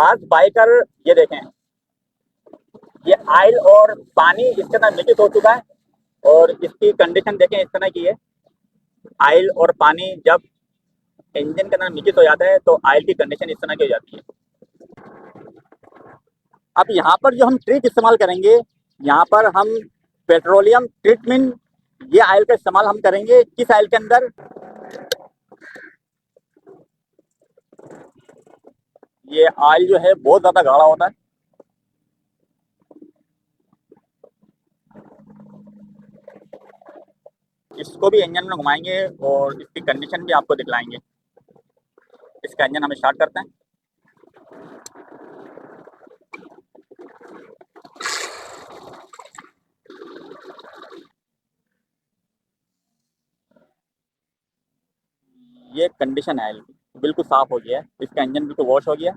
बाज बाइकर ये देखें, ये ऑयल और पानी इसके अंदर मिक्स हो चुका है और इसकी कंडीशन देखें इस तरह की है। ऑयल और पानी जब इंजन के अंदर मिक्स हो जाता है तो ऑयल की कंडीशन इस तरह की हो जाती है। अब यहाँ पर जो हम ट्रिक इस्तेमाल करेंगे, यहाँ पर हम पेट्रोलियम ट्रीटमेंट ये ऑयल का इस्तेमाल हम करेंगे। किस ऑयल के अंदर? ये ऑयल जो है बहुत ज़्यादा गाढ़ा होता है। इसको भी इंजन में घुमाएंगे और इसकी कंडीशन भी आपको दिखलाएंगे। इसका इंजन हम स्टार्ट करते हैं। ये कंडीशन है ऑयल की, बिल्कुल साफ हो गया है, इसका इंजन बिल्कुल वॉश हो गया।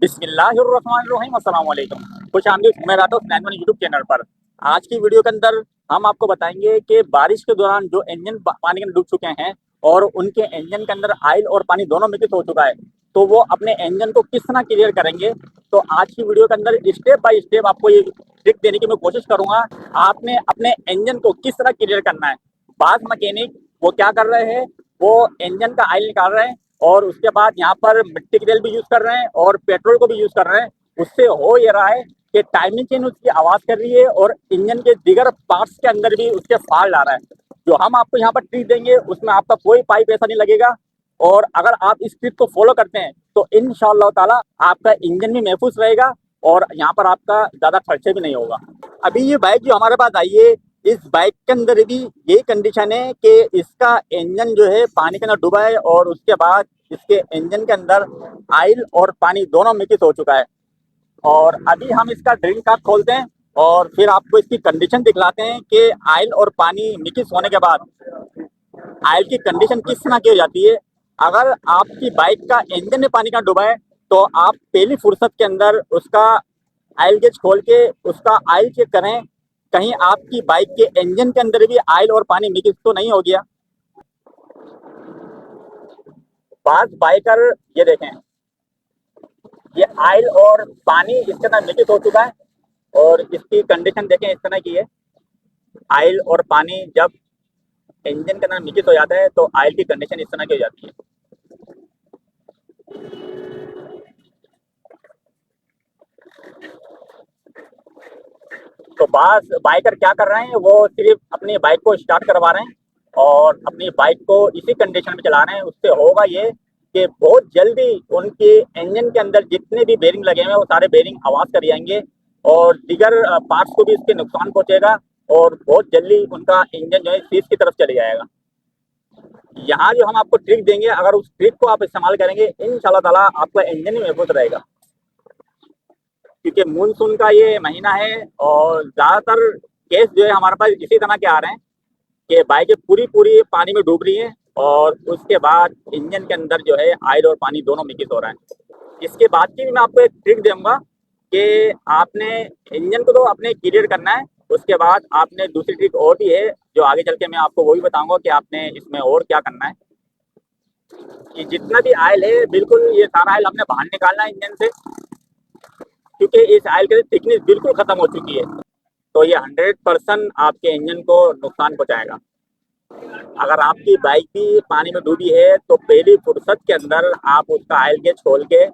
बिस्मिल्लाहिर्रहमानिर्रहीम, अस्सलाम वालेकुम। खुश आमदीद, मैं राठौर स्नैकमैन यूट्यूब चैनल पर। आज की वीडियो के अंदर हम आपको बताएंगे कि बारिश के दौरान जो इंजन पानी के अंदर डूब चुके हैं और उनके इंजन के अंदर ऑयल और पानी दोनों मिक्स हो चुका है, तो वो अपने इंजन को किस तरह क्लियर करेंगे। तो आज की वीडियो के अंदर स्टेप बाय स्टेप आपको ये ट्रिक देने की मैं कोशिश करूंगा। आपने अपने इंजन को किस तरह क्लियर करना है। बाज मैकेनिक वो क्या कर रहे हैं, वो इंजन का ऑयल निकाल रहे हैं और उसके बाद यहाँ पर मिट्टी के तेल भी यूज कर रहे हैं और पेट्रोल को भी यूज कर रहे हैं। उससे हो ये रहा है कि टाइमिंग चेन उसकी आवाज कर रही है और इंजन के दीगर पार्ट्स के अंदर भी उसके फॉल्ट आ रहा है। जो हम आपको यहाँ पर ट्रिक देंगे उसमें आपका कोई पाइप ऐसा नहीं लगेगा और अगर आप इस ट्रिक को फॉलो करते हैं तो इंशाअल्लाह ताला आपका इंजन भी महफूज रहेगा और यहाँ पर आपका ज्यादा खर्चे भी नहीं होगा। अभी ये बाइक जो हमारे पास आई है, इस बाइक के अंदर भी यही कंडीशन है कि इसका इंजन जो है पानी के अंदर डूबा है और उसके बाद इसके इंजन के अंदर ऑयल और पानी दोनों मिक्स हो चुका है। और अभी हम इसका ड्रिंक काप खोलते हैं और फिर आपको इसकी कंडीशन दिखलाते हैं कि ऑयल और पानी मिक्स होने के बाद ऑयल की कंडीशन किस तरह की हो जाती है। अगर आपकी बाइक का इंजन में पानी का डूबा है तो आप पहली फुर्सत के अंदर उसका ऑयल गेज खोल के उसका ऑयल चेक करें, कहीं आपकी बाइक के इंजन के अंदर भी ऑयल और पानी मिक्स तो नहीं हो गया। बाज बाइकर ये देखें, ये ऑयल और पानी इसके अंदर मिक्स हो चुका है और इसकी कंडीशन देखें इस तरह की है। ऑयल और पानी जब इंजन के अंदर मिक्स हो जाता है तो ऑयल की कंडीशन इस तरह की हो जाती है। तो बाइकर क्या कर रहे हैं, वो सिर्फ अपनी बाइक को स्टार्ट करवा रहे हैं और अपनी बाइक को इसी कंडीशन में चला रहे हैं। उससे होगा ये कि बहुत जल्दी उनके इंजन के अंदर जितने भी बेरिंग लगे हुए हैं वो सारे बेरिंग आवाज कर जाएंगे और दीगर पार्ट्स को भी इसके नुकसान पहुंचेगा और बहुत जल्दी उनका इंजन जो है सीज की तरफ चले जाएगा। यहाँ जो हम आपको ट्रिक देंगे, अगर उस ट्रिक को आप इस्तेमाल करेंगे इंशाल्लाह ताला आपका इंजन ही महफूज रहेगा। क्योंकि मानसून का ये महीना है और ज़्यादातर केस जो है हमारे पास इसी तरह के आ रहे हैं कि बाइकें पूरी पूरी पानी में डूब रही हैं और उसके बाद इंजन के अंदर जो है ऑयल और पानी दोनों मिक्स हो रहा है। इसके बाद की भी मैं आपको एक ट्रिक दूंगा कि आपने इंजन को तो अपने क्लियर करना है, उसके बाद आपने दूसरी ट्रिक और भी है जो आगे चल के मैं आपको वो भी बताऊंगा कि आपने इसमें और क्या करना है। कि जितना भी ऑयल है बिल्कुल ये सारा ऑयल हमने बाहर निकालना है इंजन से, क्योंकि इस ऑयल की थिकनेस बिल्कुल खत्म हो चुकी है। तो ये 100% आपके इंजन को नुकसान पहुंचाएगा। अगर आपकी बाइक भी पानी में डूबी है तो पहली फुर्सत के अंदर आप उसका ऑयल गेज खोल के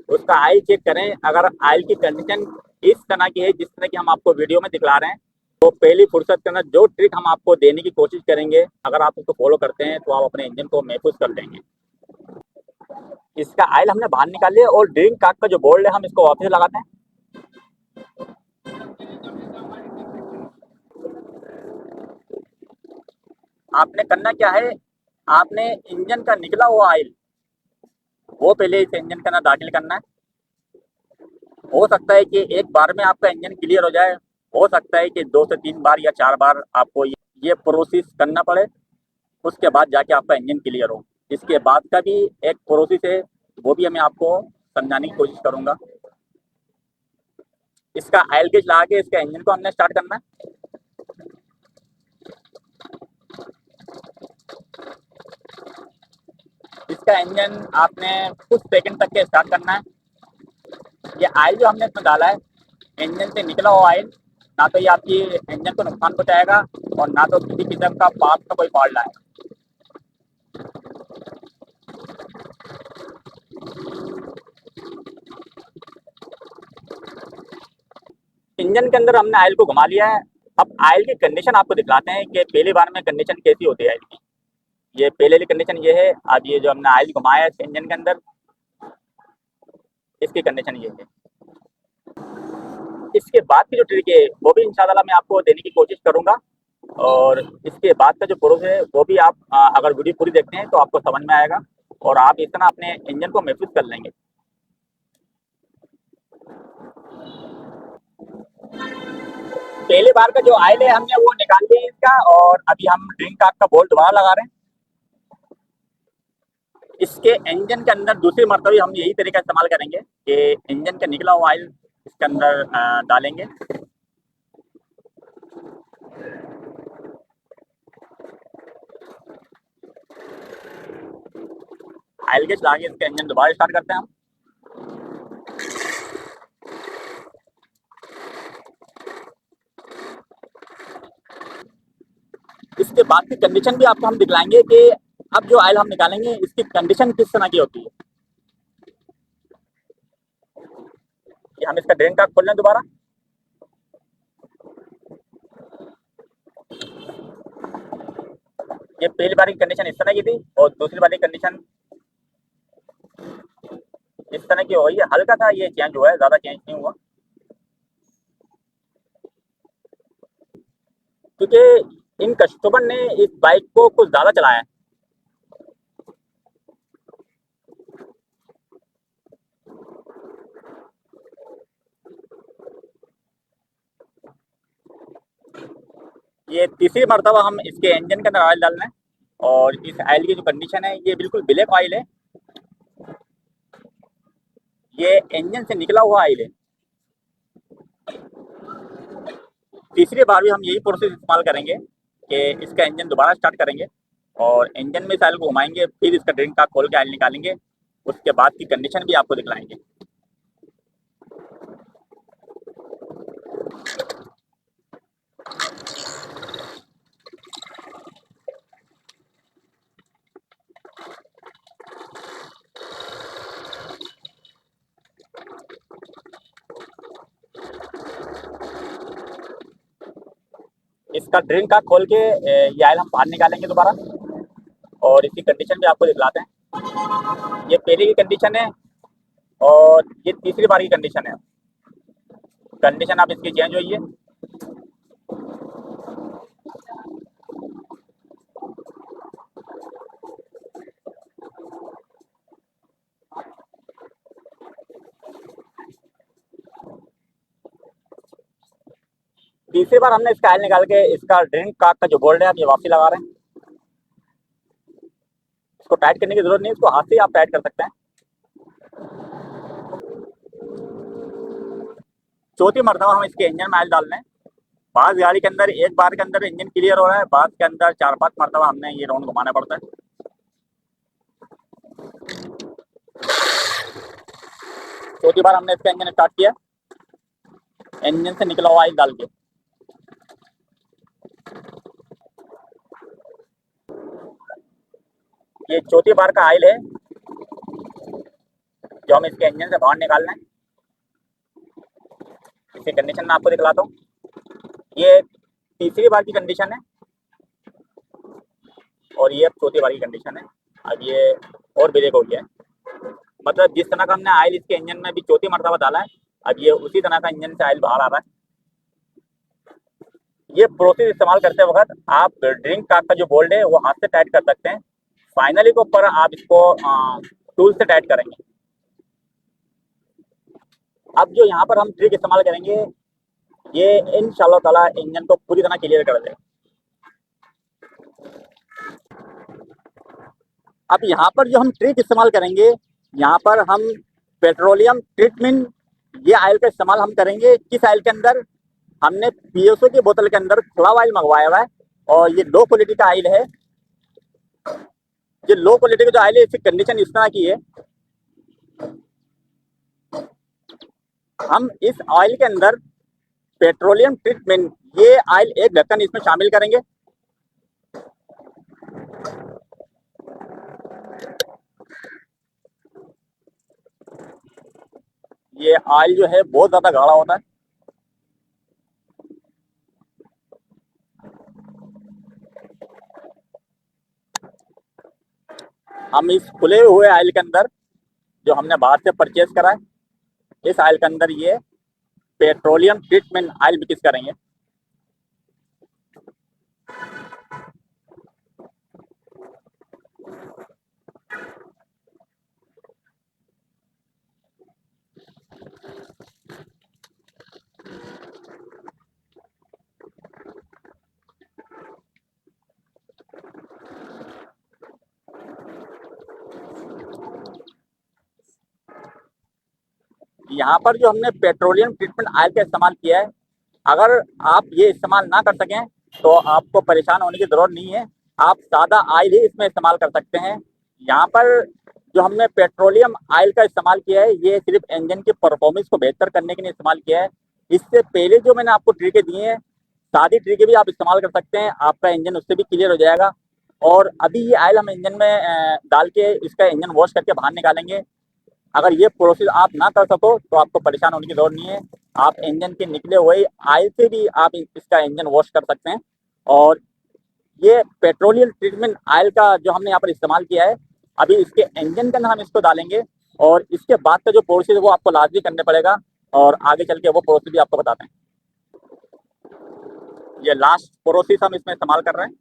उसका ऑयल चेक करें। अगर ऑयल की कंडीशन इस तरह की है जिस तरह की हम आपको वीडियो में दिखला रहे हैं, तो पहली फुर्सत के अंदर जो ट्रिक हम आपको देने की कोशिश करेंगे, अगर आप उसको फॉलो करते हैं तो आप अपने इंजन को महफूज कर देंगे। इसका ऑयल हमने बाहर निकाल लिया और ड्रिंक काट का जो बोल्ट है हम इसको वापस लगाते हैं। आपने करना क्या है, आपने इंजन का निकला हुआ ऑयल वो पहले इस इंजन के अंदर दाखिल करना है। हो सकता है कि एक बार में आपका इंजन क्लियर हो जाए, हो सकता है कि 2 से 3 बार या 4 बार आपको ये प्रोसेस करना पड़े, उसके बाद जाके आपका इंजन क्लियर हो। इसके बाद का भी एक प्रोसेस है, वो भी मैं आपको समझाने की कोशिश करूंगा। इसका ऑयल गेज लगा के इसका इंजन को हमने स्टार्ट करना है। इसका इंजन आपने कुछ सेकंड तक के स्टार्ट करना है। ये ऑयल जो हमने इसमें डाला है, इंजन से निकला हुआ ऑयल, ना तो ये आपकी इंजन को नुकसान पहुंचाएगा और ना तो किसी किस्म का पार्ट का कोई फॉल्ट आए। इंजन के अंदर हमने ऑयल को घुमा लिया है। अब ऑयल की कंडीशन आपको दिखलाते हैं कि पहली बार में कंडीशन कैसी होती है ऑयल की। ये पहले की कंडीशन ये है। अब ये जो हमने ऑयल घुमाया है इस इंजन के अंदर, इसकी कंडीशन ये है। इसके बाद की जो ट्रिक है वो भी इंशाल्लाह मैं आपको देने की कोशिश करूंगा, और इसके बाद का जो प्रोसेस है वो भी आप अगर वीडियो पूरी देखते हैं तो आपको समझ में आएगा और आप इस तरह अपने इंजन को महफूज कर लेंगे। पहले बार का जो ऑयल है हमने वो निकाल लिया इसका, और अभी हम ड्रिंक काक का बोल्ट दोबारा लगा रहे हैं। इसके इंजन के अंदर दूसरी मरतबे हम यही तरीका इस्तेमाल करेंगे कि इंजन का निकला हुआ ऑयल इसके अंदर डालेंगे। ऑयल के चला के इसका इंजन दोबारा स्टार्ट करते हैं हम। इसके बाद की कंडीशन भी आपको हम दिखलाएंगे कि अब जो ऑयल हम निकालेंगे इसकी कंडीशन किस तरह की होती है। कि हम इसका ड्रेन का खोल लें दोबारा। ये पहली बार की कंडीशन इस तरह की थी और दूसरी बार की कंडीशन इस तरह की हो गई है। हल्का सा ये चेंज हुआ है, ज्यादा चेंज नहीं हुआ, क्योंकि इन कस्टमर ने इस बाइक को कुछ ज्यादा चलाया है। ये तीसरी मरतबा हम इसके इंजन के अंदर ऑयल डाल रहे हैं, और इस ऑयल की जो कंडीशन है ये बिल्कुल ब्लैक ऑयल है। ये इंजन से निकला हुआ ऑयल है। तीसरी बार भी हम यही प्रोसेस इस्तेमाल करेंगे कि इसका इंजन दोबारा स्टार्ट करेंगे और इंजन में इस ऑयल को घुमाएंगे, फिर इसका ड्रिंक का खोल के ऑयल निकालेंगे। उसके बाद की कंडीशन भी आपको दिखलाएंगे। इसका ड्रिंक का खोल के ये ऑयल हम बाहर निकालेंगे दोबारा, और इसकी कंडीशन भी आपको दिखलाते हैं। ये पहले की कंडीशन है और ये तीसरी बार की कंडीशन है। कंडीशन आप इसकी चेंज हुई है। तीसरी बार हमने इसका ऑयल निकाल के इसका ड्रिंक का जो बोल्ट है हम ये वापसी लगा रहे हैं। इसको टाइट करने की जरूरत नहीं है, इसको हाथ से आप टाइट कर सकते हैं। चौथी मरतबा हम इसके इंजन में ऑयल डाल रहे हैं। बास गाड़ी के अंदर एक बार के अंदर इंजन क्लियर हो रहा है, बास के अंदर 4-5 मरतबा हमने ये राउंड घुमाना पड़ता है। चौथी बार हमने इसका इंजन स्टार्ट किया इंजन से निकला हुआ ऑयल डाल के। ये चौथी बार का ऑयल है जो हम इसके इंजन से बाहर निकाल रहे हैं। इसी कंडीशन में आपको दिखलाता हूँ। ये तीसरी बार की कंडीशन है और ये अब चौथी बार की कंडीशन है। अब ये और ब्रेक हो गया है, मतलब जिस तरह का हमने ऑयल इसके इंजन में भी चौथी मरतबा डाला है, अब ये उसी तरह का इंजन से ऑयल बाहर आ रहा है। ये प्रोसेस इस्तेमाल करते वक्त आप ड्रिंक का जो बोल्ट है वो हाथ से टाइट कर सकते हैं। फाइनली के ऊपर आप इसको टूल से टाइट करेंगे। अब जो यहाँ पर हम ट्रिक इस्तेमाल करेंगे ये इंशाल्लाह ताला इंजन को पूरी तरह क्लियर कर देगा। अब यहाँ पर जो हम ट्रिक इस्तेमाल करेंगे, यहाँ पर हम पेट्रोलियम ट्रीटमेंट ये ऑयल का इस्तेमाल हम करेंगे। किस ऑयल के अंदर? हमने पीएसओ की बोतल के अंदर थोड़ा ऑयल मंगवाया हुआ है और ये लो क्वालिटी का ऑयल है। ये लो क्वालिटी का जो ऑयल है इसकी कंडीशन इस तरह की है, हम इस ऑयल के अंदर पेट्रोलियम ट्रीटमेंट, ये ऑयल एक ढक्कन इसमें शामिल करेंगे। ये ऑयल जो है बहुत ज्यादा गाढ़ा होता है। हम इस खुले हुए ऑयल के अंदर, जो हमने बाहर से परचेज करा है, इस ऑयल के अंदर ये पेट्रोलियम ट्रीटमेंट ऑयल मिक्स करेंगे। यहाँ पर जो हमने पेट्रोलियम ट्रीटमेंट ऑयल का इस्तेमाल किया है, अगर आप ये इस्तेमाल ना कर सकें तो आपको परेशान होने की जरूरत नहीं है, आप सादा ऑयल ही इसमें इस्तेमाल कर सकते हैं। यहाँ पर जो हमने पेट्रोलियम ऑयल का इस्तेमाल किया है, ये सिर्फ इंजन की परफॉर्मेंस को बेहतर करने के लिए इस्तेमाल किया है। इससे पहले जो मैंने आपको ट्रिकें दी हैं, सादी ट्रिकें भी आप इस्तेमाल कर सकते हैं, आपका इंजन उससे भी क्लियर हो जाएगा। और अभी ये ऑयल हम इंजन में डाल के इसका इंजन वॉश करके बाहर निकालेंगे। अगर ये प्रोसेस आप ना कर सको तो आपको परेशान होने की जरूरत नहीं है, आप इंजन के निकले हुए ऑयल से भी आप इसका इंजन वॉश कर सकते हैं। और ये पेट्रोलियम ट्रीटमेंट ऑयल का जो हमने यहाँ पर इस्तेमाल किया है, अभी इसके इंजन के अंदर हम इसको डालेंगे और इसके बाद का जो प्रोसेस है वो आपको लाजमी करने पड़ेगा, और आगे चल के वो प्रोसेस भी आपको बताते हैं। ये लास्ट प्रोसेस हम इसमें इस्तेमाल कर रहे हैं।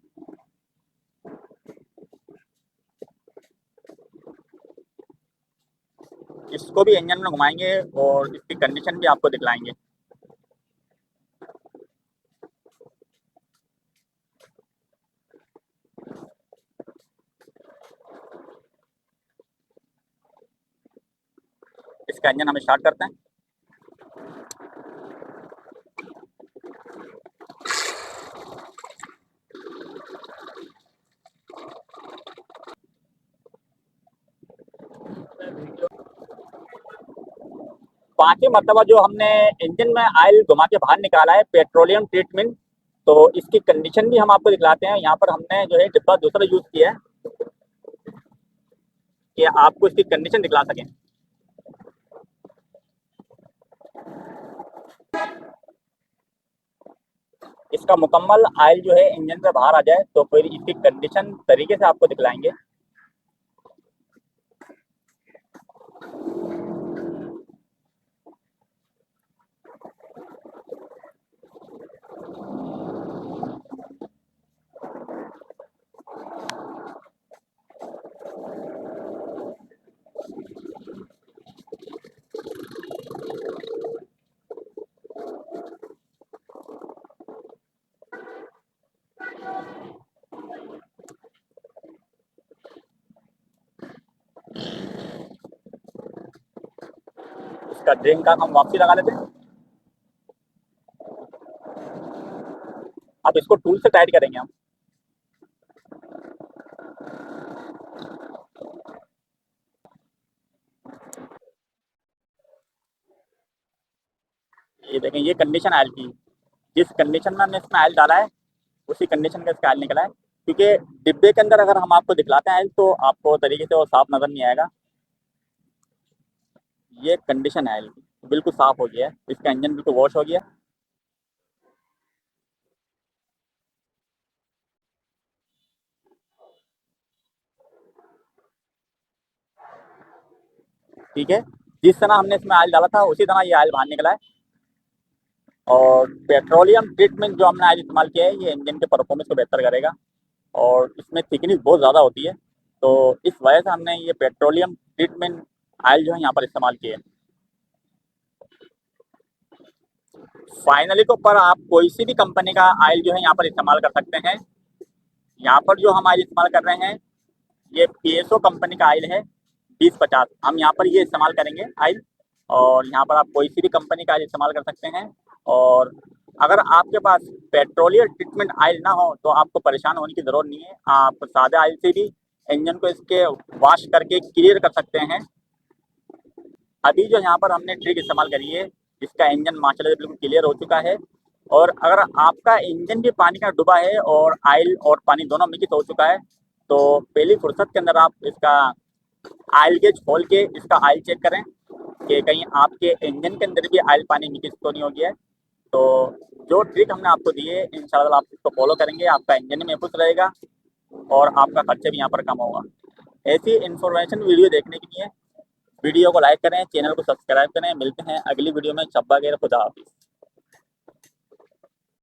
इसको भी इंजन में घुमाएंगे और इसकी कंडीशन भी आपको दिखलाएंगे। इसका इंजन हम स्टार्ट करते हैं। पांचवी मरतबा जो हमने इंजन में ऑयल घुमा के बाहर निकाला है पेट्रोलियम ट्रीटमेंट, तो इसकी कंडीशन भी हम आपको दिखलाते हैं। यहाँ पर हमने जो है डिब्बा दूसरा यूज किया है कि आपको इसकी कंडीशन दिखला सकें। इसका मुकम्मल ऑयल जो है इंजन से बाहर आ जाए तो फिर इसकी कंडीशन तरीके से आपको दिखलाएंगे। इसका ड्रेन का हम वापसी लगा लेते हैं। अब इसको टूल से टाइट करेंगे हम। ये देखें, ये कंडीशन ऑयल की, जिस कंडीशन में हमने इसमें ऑयल डाला है उसी कंडीशन का इसका ऑयल निकला है। क्योंकि डिब्बे के अंदर अगर हम आपको दिखलाते हैं ऑयल तो आपको तरीके से वो साफ नजर नहीं आएगा। ये कंडीशन है ऑयल की, बिल्कुल साफ हो गया है, इसका इंजन बिल्कुल वॉश हो गया। ठीक है, जिस तरह हमने इसमें ऑयल डाला था उसी तरह ये ऑयल बाहर निकला है। और पेट्रोलियम ट्रीटमेंट जो हमने ऑयल इस्तेमाल किया है, ये इंजन के परफॉर्मेंस को बेहतर करेगा और इसमें थिकनेस बहुत ज़्यादा होती है, तो इस वजह से हमने ये पेट्रोलियम ट्रीटमेंट ऑयल जो है यहाँ पर इस्तेमाल किए। फाइनली को पर आप कोई सी भी कंपनी का ऑयल जो है यहाँ पर इस्तेमाल कर सकते हैं। यहाँ पर जो हम ऑयल इस्तेमाल कर रहे हैं, ये पीएसओ कंपनी का ऑयल है 2050, हम यहाँ पर ये इस्तेमाल करेंगे ऑयल। और यहाँ पर आप कोई सी भी कंपनी का ऑयल इस्तेमाल कर सकते हैं। और अगर आपके पास पेट्रोलियम ट्रीटमेंट ऑयल ना हो तो आपको परेशान होने की ज़रूरत नहीं है, आप सादे ऑयल से भी इंजन को इसके वॉश करके क्लियर कर सकते हैं। अभी जो यहाँ पर हमने ट्रिक इस्तेमाल करी है, इसका इंजन माशाल्लाह बिल्कुल क्लियर हो चुका है। और अगर आपका इंजन भी पानी का डूबा है और ऑयल और पानी दोनों मिक्स हो चुका है, तो पहली फुर्सत के अंदर आप इसका ऑयल गेज खोल के इसका ऑयल चेक करें कि कहीं आपके इंजन के अंदर भी ऑयल पानी मिक्स तो नहीं हो गया है। तो जो ट्रिक हमने आपको दी है, इंशाल्लाह आप इसको फॉलो करेंगे, आपका इंजन भी महफूज रहेगा और आपका खर्चा भी यहाँ पर कम होगा। ऐसी इन्फॉर्मेशन वीडियो देखने के लिए वीडियो को लाइक करें, चैनल को सब्सक्राइब करें। मिलते हैं अगली वीडियो में। शब्बा खैर, खुदा हाफिज़।